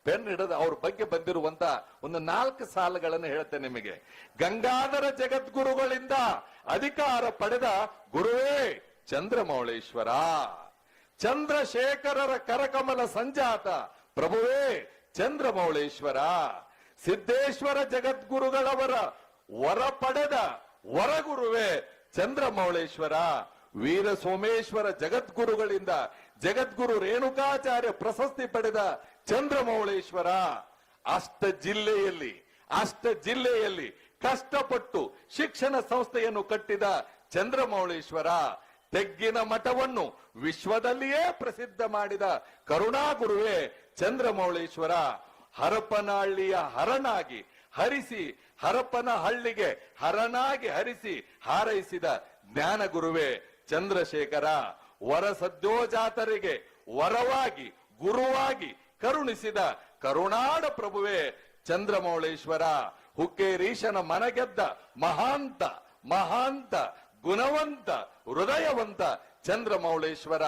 Pen ಹಿಡಿದು ಅವ್ರ ಬಗ್ಗೆ ಬಂದಿರುವಂತ ಒಂದು 4 ಸಾಲುಗಳನ್ನು ಹೇಳ್ತೇನೆ ನಿಮಗೆ. ಗಂಗಾಧರ ಜಗದ್ಗುರುಗಳಿಂದ ಅಧಿಕಾರ ಪಡೆದ ಗುರುವೇ ಚಂದ್ರಮೌಳೇಶ್ವರ, ಚಂದ್ರಶೇಖರರ ಕರಕಮಲ ಸಂಜಾತ ಪ್ರಭುವೇ ಚಂದ್ರಮೌಳೇಶ್ವರ, ಸಿದ್ದೇಶ್ವರ ಜಗದ್ಗುರುಗಳವರ ವರ ಪಡೆದ ವರಗುರುವೇ ಚಂದ್ರಮೌಳೇಶ್ವರ, ವೀರ ಸೋಮೇಶ್ವರ ಜಗದ್ಗುರುಗಳಿಂದ ಜಗದ್ಗುರು ರೇಣುಕಾಚಾರ್ಯ ಪ್ರಶಸ್ತಿ ಪಡೆದ ಚಂದ್ರಮೌಳೇಶ್ವರ, ಅಷ್ಟ ಜಿಲ್ಲೆಯಲ್ಲಿ ಕಷ್ಟಪಟ್ಟು ಶಿಕ್ಷಣ ಸಂಸ್ಥೆಯನ್ನು ಕಟ್ಟಿದ ಚಂದ್ರಮೌಳೇಶ್ವರ, ತೆಗ್ಗಿನ ಮಠವನ್ನು ವಿಶ್ವದಲ್ಲಿಯೇ ಪ್ರಸಿದ್ಧ ಮಾಡಿದ ಕರುಣಾಗುರುವೇ ಚಂದ್ರಮೌಳೇಶ್ವರ, ಹರಪನಹಳ್ಳಿಯ ಹರನಾಗಿ ಹರಿಸಿ ಹರಪನಹಳ್ಳಿಗೆ ಹರನಾಗಿ ಹರಿಸಿ ಹಾರೈಸಿದ ಜ್ಞಾನಗುರುವೇ ಚಂದ್ರಶೇಖರ, ವರ ಸದ್ಯೋಜಾತರಿಗೆ ವರವಾಗಿ ಗುರುವಾಗಿ ಕರುಣಿಸಿದ ಕರುಣಾಡ ಪ್ರಭುವೇ ಚಂದ್ರಮೌಳೇಶ್ವರ, ಹುಕ್ಕೇರೀಶನ ಮನಗೆದ್ದ ಮಹಾಂತ ಗುಣವಂತ ಹೃದಯವಂತ ಚಂದ್ರಮೌಳೇಶ್ವರ,